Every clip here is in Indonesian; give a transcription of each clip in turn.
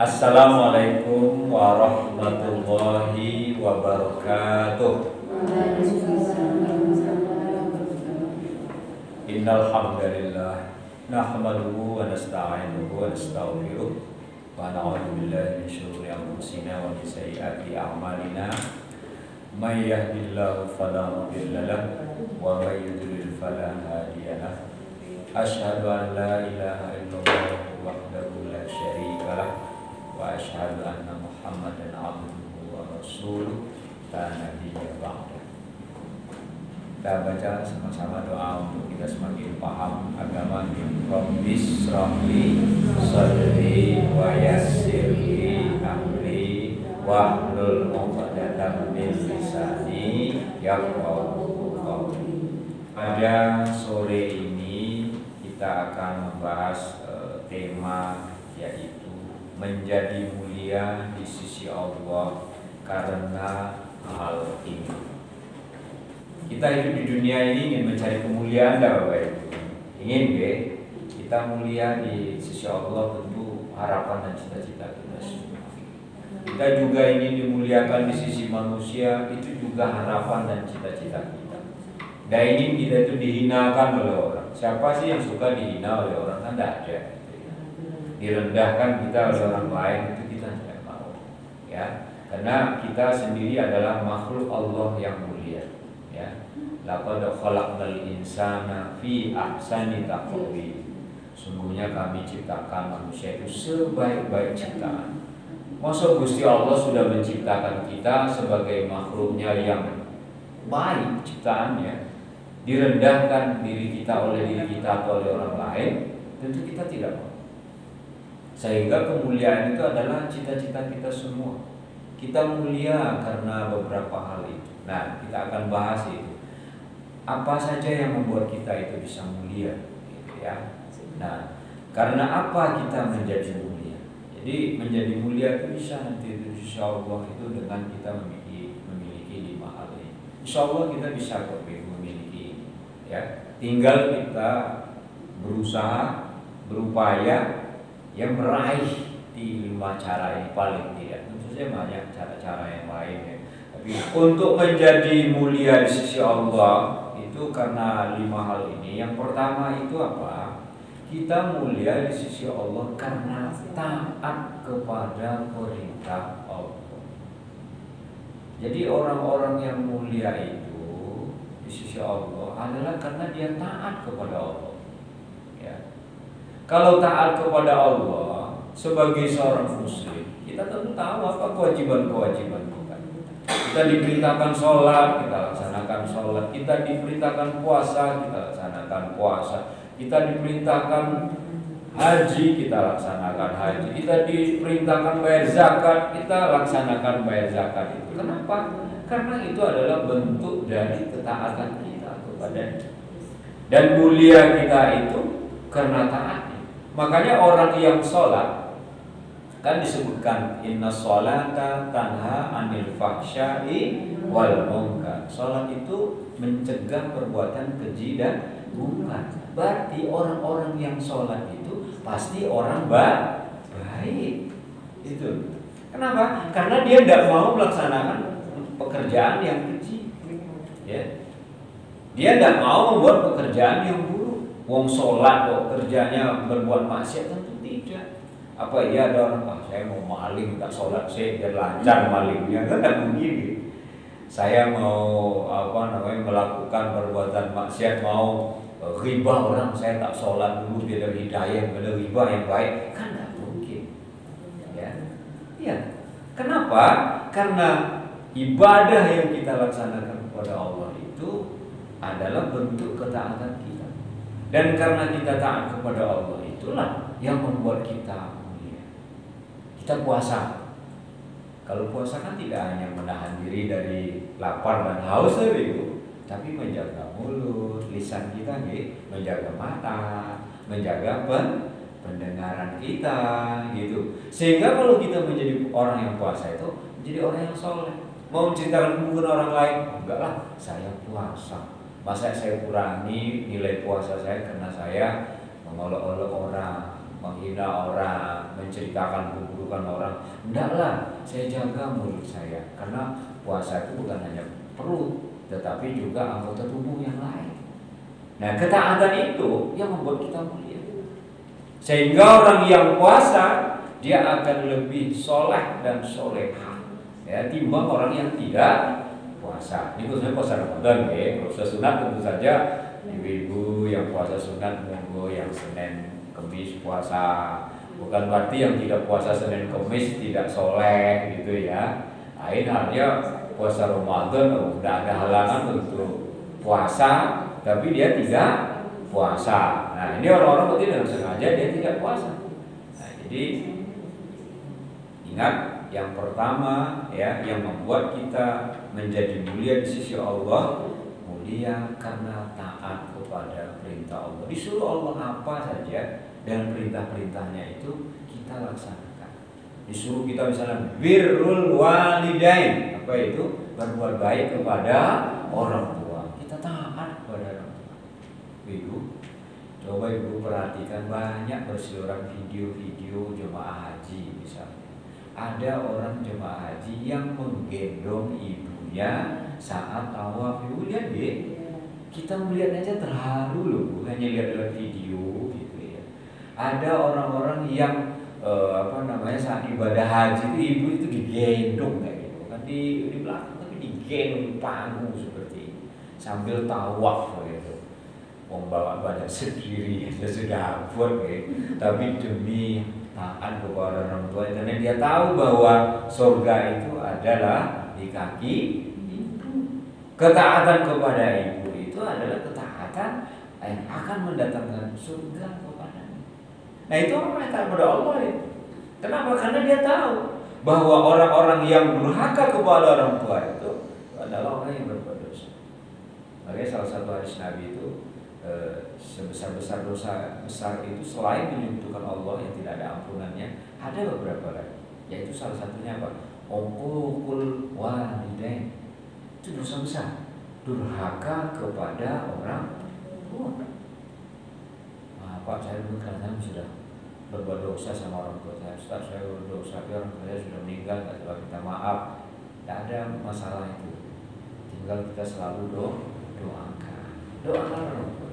Assalamualaikum warahmatullahi wabarakatuh. Innal hamdalillah nahmaduhu wa nasta'inuhu wa nastaghfiruh wa na'udzu billahi min syururi anfusina wa min sayyiati a'malina. May yahdihillahu fala mudilla lahu wa may yudlil fala hadiya lahu. Asyhadu an la ilaha illallah wahdahu la syarika lahu wa asyhadu anna Muhammadan abduhu wa rasuluh la nabiyya ba'da. Kita baca sama-sama doa untuk kita semakin paham agama ini. Rabbis shrahli sadri wa yassirli amri wahlul 'uqdatam min lisani yafqahu qawli. Pada sore ini kita akan membahas tema yaitu menjadi mulia di sisi Allah karena hal ini. Kita hidup di dunia ini ingin mencari kemuliaan, Bapak Ibu. Ingin kita mulia di sisi Allah, tentu harapan dan cita-cita kita semua. Kita juga ingin dimuliakan di sisi manusia, itu juga harapan dan cita-cita kita. Dan ingin kita itu dihinakan oleh orang. Siapa sih yang suka dihina oleh orang? Kan tidak ada. Direndahkan kita oleh orang lain, itu kita tidak mau, ya, karena kita sendiri adalah makhluk Allah yang mulia, ya. Laqad khalaqnal insana fi ahsani taqwim. Sungguhnya kami ciptakan manusia itu sebaik-baik ciptaan. Masa Gusti Allah sudah menciptakan kita sebagai makhluknya yang baik ciptaannya, direndahkan diri kita oleh diri kita atau oleh orang lain, tentu kita tidak mau. Sehingga kemuliaan itu adalah cita-cita kita semua. Kita mulia karena beberapa hal itu. Nah, kita akan bahas itu. Apa saja yang membuat kita itu bisa mulia, gitu ya. Nah, karena apa kita menjadi mulia? Jadi menjadi mulia itu bisa nanti insya Allah itu dengan kita memiliki 5 hal ini. Insya Allah kita bisa memiliki ini, ya. Tinggal kita berusaha, berupaya yang meraih di 5 cara ini paling tidak. Tentu saja banyak cara-cara yang lain, ya. Tapi untuk menjadi mulia di sisi Allah itu karena 5 hal ini. Yang pertama itu apa? Kita mulia di sisi Allah karena taat kepada perintah Allah. Jadi orang-orang yang mulia itu di sisi Allah adalah karena dia taat kepada Allah, ya. Kalau taat kepada Allah sebagai seorang muslim, kita tentu tahu apa kewajiban-kewajiban kita. Kita diperintahkan sholat, kita laksanakan sholat. Kita diperintahkan puasa, kita laksanakan puasa. Kita diperintahkan haji, kita laksanakan haji. Kita diperintahkan bayar zakat, kita laksanakan bayar zakat itu. Kenapa? Karena itu adalah bentuk dari ketaatan kita kepada-Nya. Dan mulia kita itu karena taat. Makanya orang yang sholat kan disebutkan inna sholata tanha anil fahsya'i wal munkar. Sholat itu mencegah perbuatan keji dan munkar. Berarti orang-orang yang sholat itu pasti orang baik. Itu. Kenapa? Karena dia tidak mau melaksanakan pekerjaan yang keji, ya. Dia tidak mau membuat pekerjaan yang buruk. Wong sholat kok kerjanya berbuat maksiat, tentu tidak. Apa iya ada orang, saya mau maling tak sholat saya biar lancar malingnya, kan tidak mungkin. Saya mau melakukan perbuatan maksiat, mau riba orang, saya tak sholat dulu biar ada hidayah, biar ada riba yang baik, kan tidak mungkin, ya. Ya. Kenapa? Karena ibadah yang kita laksanakan kepada Allah itu adalah bentuk ketaatan kita. Dan karena kita taat kepada Allah itulah yang membuat kita mulia. Kita puasa. Kalau puasa kan tidak hanya menahan diri dari lapar dan haus itu, tapi menjaga mulut, lisan kita, menjaga mata, menjaga pendengaran kita, gitu. Sehingga kalau kita menjadi orang yang puasa itu menjadi orang yang soleh. Mau menceritakan hubungan orang lain, enggak lah, saya puasa. Masa saya kurangi nilai puasa saya karena saya mengolok-olok orang, menghina orang, menceritakan keburukan orang. Hendaklah saya jaga mulut saya, karena puasa itu bukan hanya perut, tetapi juga anggota tubuh yang lain. Nah, ketaatan itu yang membuat kita mulia. Sehingga orang yang puasa dia akan lebih soleh dan solehah, ya, timbang orang yang tidak puasa. Ini khususnya puasa Ramadan, ya. Kalau puasa sunat tentu saja ibu-ibu yang puasa sunat monggo, yang Senin Kemis puasa. Bukan berarti yang tidak puasa Senin Kemis tidak soleh gitu ya. Lain halnya puasa Ramadan udah ada halangan untuk puasa, tapi dia tidak puasa. Nah, ini orang-orang berarti dengan sengaja dia tidak puasa. Nah, jadi ingat, yang pertama ya, yang membuat kita menjadi mulia di sisi Allah, mulia karena taat kepada perintah Allah. Disuruh Allah apa saja dan perintah-perintahnya itu kita laksanakan. Disuruh kita misalnya birrul walidain, apa itu? Berbuat baik kepada orang tua. Kita taat kepada orang tua. Ibu, coba ibu perhatikan, banyak berseliweran video-video jemaah haji misalnya. Ada orang jemaah haji yang menggendong ibunya saat tawaf. Ibu lihat deh, kita melihat aja terharu loh, hanya lihat video gitu ya. Ada orang-orang yang saat ibadah haji itu ibu itu digendong kayak gitu kan, di belakang, tapi digendong di panggung seperti ini sambil tawaf gitu. Membawa badan sendiri ya sudah buat gitu. Tapi demi taat kepada orang tua, karena dia tahu bahwa surga itu adalah di kaki ibu. Ketaatan kepada ibu itu adalah ketaatan yang akan mendatangkan surga kepadanya. Nah, itu orang yang taat kepada Allah itu. Kenapa? Karena dia tahu bahwa orang-orang yang durhaka kepada orang tua itu adalah orang yang berbuat dosa. Makanya salah satu hadis Nabi itu, sebesar-besar dosa besar itu selain menyekutukan Allah yang tidak ada ampunannya, ada beberapa lagi, yaitu salah satunya apa? Uququl walidain. Itu dosa besar, durhaka kepada orang tua. Pak, saya dulu kadang sudah berbuat dosa sama orang tua saya. Ustaz, saya berdosa, tapi orang tua saya sudah meninggal, nggak coba minta maaf. Tidak ada masalah itu. Tinggal kita selalu doakan orang tua.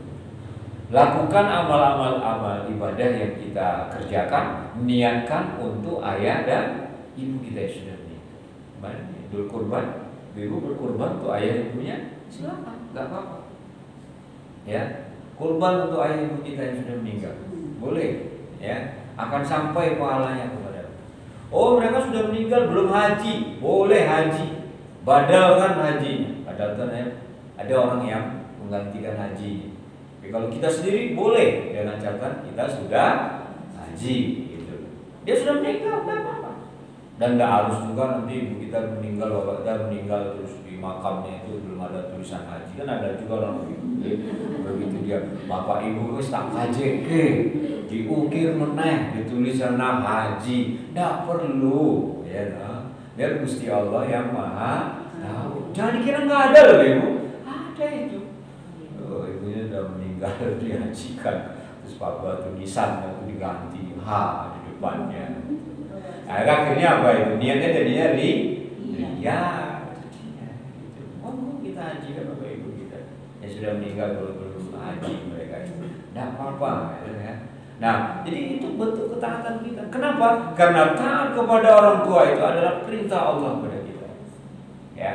Lakukan amal ibadah yang kita kerjakan, niatkan untuk ayah dan ibu kita yang sudah meninggal. Idul Kurban, ibu berkurban untuk ayah ibunya, silakan, nggak apa-apa. Ya, kurban untuk ayah ibu kita yang sudah meninggal, boleh. Ya, akan sampai pahalanya kepada. Oh, mereka sudah meninggal belum haji, boleh haji. Badal kan hajinya, badal kan ya, ada orang yang menggantikan haji. Kalau kita sendiri boleh dengan catatan kita sudah haji gitu. Dia sudah meninggal, enggak apa-apa. Dan enggak harus juga nanti ibu kita meninggal, bapak kita meninggal terus di makamnya itu belum ada tulisan haji. Kan ada juga orang begitu dia, bapak ibu wis tak haji diukir meneh ditulis nama haji. Enggak perlu ya. Biar Gusti Allah yang Maha tahu. Jangan dikira enggak ada loh ibu. Ada itu. Ibunya sudah meninggal dihajikan, terus papa tulisan itu diganti H di depannya. Nah, akhirnya apa itu? Niatnya jadinya ya. Oh, kita haji kan bapak ibu kita yang sudah meninggal belum haji mereka itu. Tidak apa-apa ya. Nah, jadi itu bentuk ketaatan kita. Kenapa? Karena taat kepada orang tua itu adalah perintah Allah kepada kita. Ya.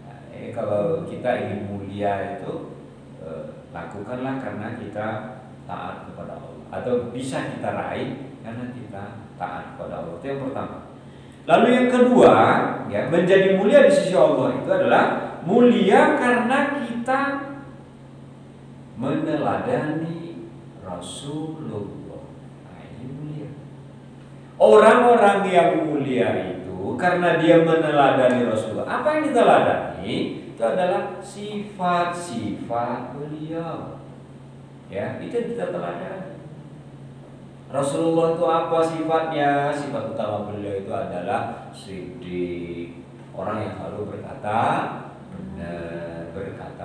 Nah, kalau kita ingin mulia itu lakukanlah karena kita taat kepada Allah, atau bisa kita raih karena kita taat kepada Allah. Itu yang pertama. Lalu yang kedua, ya, menjadi mulia di sisi Allah itu adalah mulia karena kita meneladani Rasulullah. Nah, ini mulia. Orang-orang yang mulia itu karena dia meneladani Rasulullah. Apa yang diteladani? Itu adalah sifat-sifat beliau. Ya, itu kita teladani. Rasulullah itu apa sifatnya? Sifat utama beliau itu adalah siddiq, orang yang selalu berkata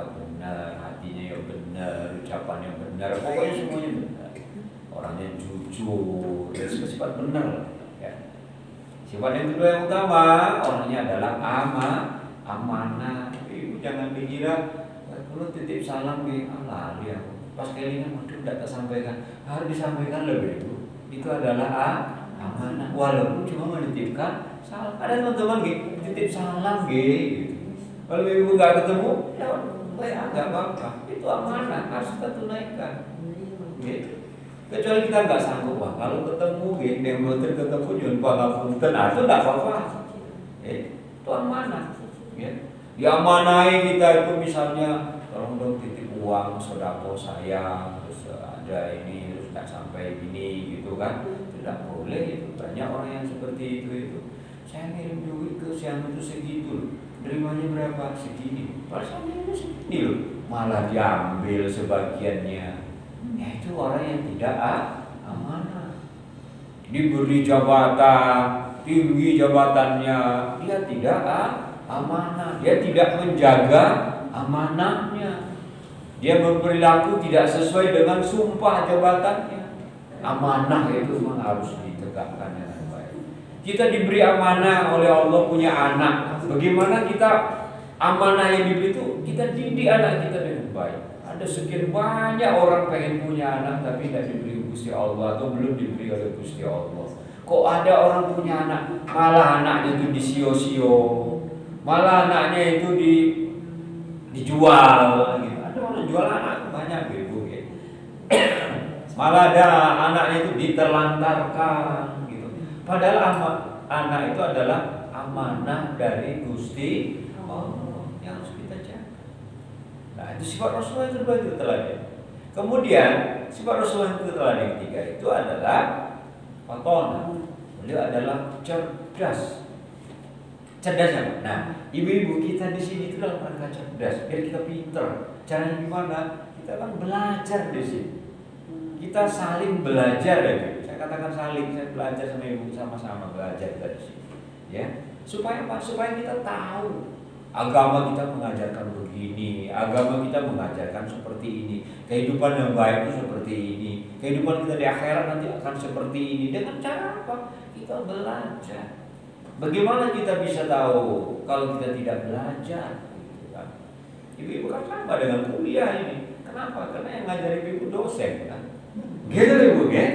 benar, hatinya yang benar, ucapannya benar, pokoknya semuanya benar. orangnya jujur, ya sifat benar. Ya. Sifat yang kedua yang utama, orangnya adalah amanah. Ibu jangan dikira kalau titip salam di lali aku. Pas kelingan waduh tidak tersampaikan, harus disampaikan lebih Ibu. Itu adalah amanah. Walaupun cuma menitipkan salam. Ada teman-teman gitu, titip salam gitu. Kalau Ibu nggak ketemu, ya nggak apa-apa. Itu amanah, harus kita tunaikan. Gitu. Kecuali kita nggak sanggup, wah kalau ketemu gitu, yang betul ketemu jumpa ngapunten, itu nggak apa-apa. Itu amanah. Ya. Diamanai kita itu misalnya, tolong dong titip uang sodako saya, terus ada ini terus nggak sampai gini gitu kan, tidak boleh itu. Banyak orang yang seperti itu. Saya ngirim duit ke siang itu segitu, nerimanya berapa? Segini. Padahal itu segini loh, malah diambil sebagiannya. Ya itu orang yang tidak amanah. Diberi jabatan tinggi jabatannya, dia tidak amanah. Dia tidak menjaga amanahnya. Dia berperilaku tidak sesuai dengan sumpah jabatannya. Amanah itu memang harus ditegakkan dengan baik. Kita diberi amanah oleh Allah punya anak. Bagaimana kita amanah yang diberi itu kita didik anak kita dengan baik. Ada sekian banyak orang pengen punya anak tapi tidak diberi Gusti Allah atau belum diberi oleh Gusti Allah. Kok ada orang punya anak malah anaknya itu disio-sio, malah anaknya itu dijual gitu. Ada orang jual anak banyak gitu. Malah ada anaknya itu diterlantarkan gitu. Padahal anak itu adalah amanah dari Gusti Allah yang harus kita jaga. Nah itu sifat Rasulullah yang kedua itu teladan. Kemudian sifat Rasulullah yang ketiga itu adalah fatona. Beliau adalah cerdas. Cerdasnya. Nah, ibu-ibu kita di sini itu dalam rangka cerdas, biar kita pinter. Caranya gimana? Kita kan belajar di sini. Kita saling belajar ya. Saya katakan saling, saya belajar sama ibu sama-sama belajar dari sini. Ya. Supaya apa? Supaya kita tahu agama kita mengajarkan begini, agama kita mengajarkan seperti ini, kehidupan yang baik itu seperti ini, kehidupan kita di akhirat nanti akan seperti ini. Dengan cara apa? Kita belajar. Bagaimana kita bisa tahu kalau kita tidak belajar? Ibu-ibu kan sama dengan kuliah ini. Kenapa? Karena yang ngajar ibu dosen kan. Gitu ibu ya.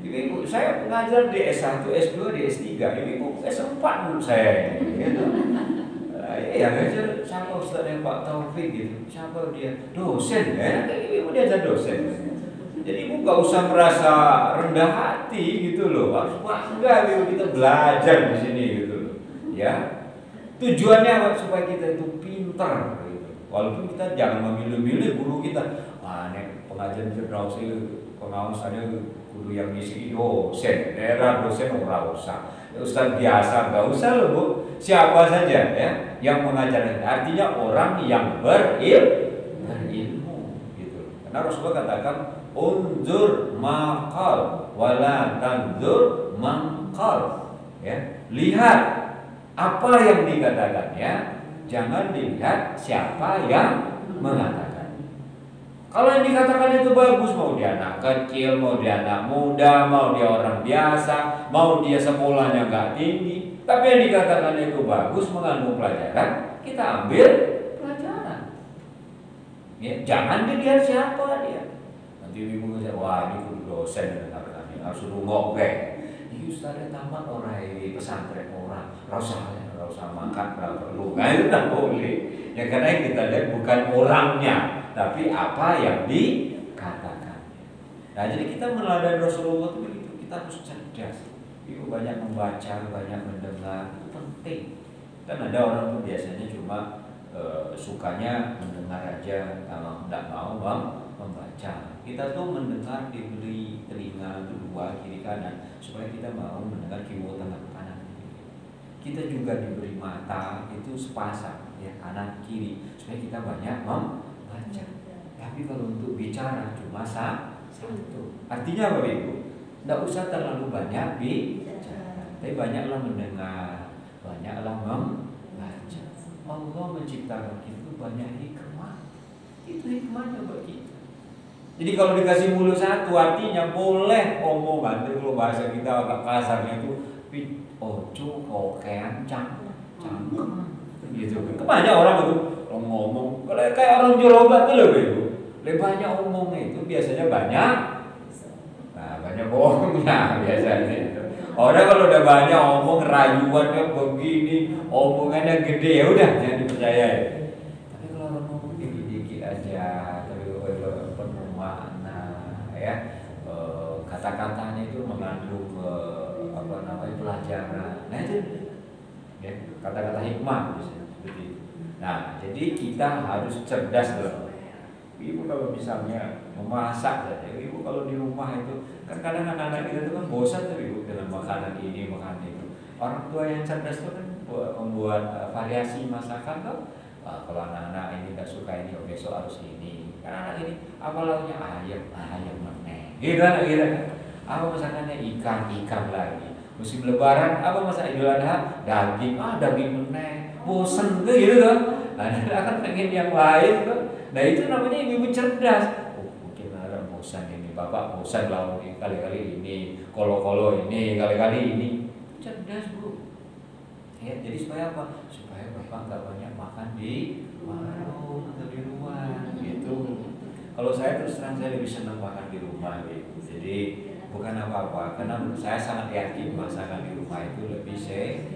Ibu saya mengajar di S1, S2, di S3. Ibu S4 menurut saya. Gitu. Ya ngajar siapa Ustaz yang Pak Taufik gitu. Siapa dia? Dosen ya. Ibu diajar dosen. Jadi ibu nggak usah merasa rendah hati gitu loh. Harus bangga ibu kita belajar di sini gitu loh. Ya. Tujuannya apa? Supaya kita itu pintar gitu. Walaupun kita jangan memilih-milih guru kita. Nek pengajian Firdaus itu pengawasannya guru yang ngisi dosen, daerah dosen ora usah. Ustaz biasa nggak usah loh Bu. Siapa saja ya yang mengajarkan. Artinya orang yang berilmu gitu. Karena Rasulullah katakan unzur maqal wala tanzur maqal. Ya, lihat apa yang dikatakannya, jangan dilihat siapa yang mengatakan. Kalau yang dikatakan itu bagus, mau dia anak kecil, mau dia anak muda, mau dia orang biasa, mau dia sekolahnya nggak tinggi, tapi yang dikatakan itu bagus, mengandung pelajaran, kita ambil pelajaran. Ya, jangan dilihat siapa dia. Nanti ibu bisa, wah ini guru dosen, harus rungok kayak. Ini Ustaznya tamat orang pesantren orang, rasa makan, nggak perlu, nggak itu tak boleh. Ya karena yang kita lihat bukan orangnya, tapi apa yang dikatakan. Nah jadi kita meneladani Rasulullah itu begitu, kita harus cerdas. Ibu banyak membaca, banyak mendengar, itu penting. Kan ada orang tuh biasanya cuma sukanya mendengar aja, kalau tidak mau membaca. Kita tuh mendengar diberi telinga kedua kiri kanan supaya kita mau mendengar kiblat tengah kanan. Kita juga diberi mata itu sepasang ya kanan kiri supaya kita banyak membaca. Tapi kalau untuk bicara cuma satu. Artinya apa Ibu? Tidak usah terlalu banyak bicara, tapi banyaklah mendengar, banyaklah membaca. Allah menciptakan kita banyak hikmah. Itu hikmahnya buat kita. Jadi kalau dikasih mulut satu artinya boleh omongan. Itu kalau bahasa kita agak kasarnya itu ojo kokean cangkem gitu. Banyak orang itu ngomong kayak orang jorobat tuh loh itu. Banyak omongnya itu biasanya banyak. Nah, banyak bohongnya biasanya itu. Orang kalau udah banyak omong rayuannya begini, omongannya gede ya udah jangan dipercaya. Tapi kalau orang ngomong dikit-dikit aja, tapi kalau penuh makna ya, kata-katanya itu mengandung pelajaran. Nah itu ya, kata-kata hikmah seperti itu. Nah, jadi kita harus cerdas dalam. Ibu kalau misalnya memasak saja, ibu kalau di rumah itu kan kadang anak-anak kita itu kan bosan tuh ibu dengan makanan ini makanan itu. Orang tua yang cerdas itu kan membuat variasi masakan tuh. Kalau anak-anak ini nggak suka ini, besok harus ini. Kan anak ini apa lauknya ayam meneh. Gitu kan, gitu. Apa masakannya ikan lagi. Musim lebaran apa masak Idul Adha daging meneh. Bosan tuh gitu kan. Nah, akan pengen yang lain tuh. Nah itu namanya ibu cerdas. Mungkin ada bosan ini, bapak bosan lauk ini kali-kali ini, kolo-kolo ini, kali-kali ini. Cerdas bu. Ya, jadi supaya apa? Supaya bapak nggak banyak makan di warung atau di luar, gitu. Kalau saya terus terang saya lebih senang makan di rumah, gitu. Jadi bukan apa-apa, karena saya sangat yakin masakan di rumah itu lebih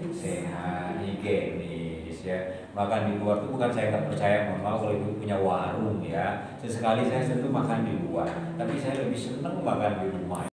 sehat, higienis. Ya, makan di luar itu bukan saya nggak percaya, mohon maaf kalau ibu punya warung ya, sesekali saya tentu makan di luar, tapi saya lebih senang makan di rumah.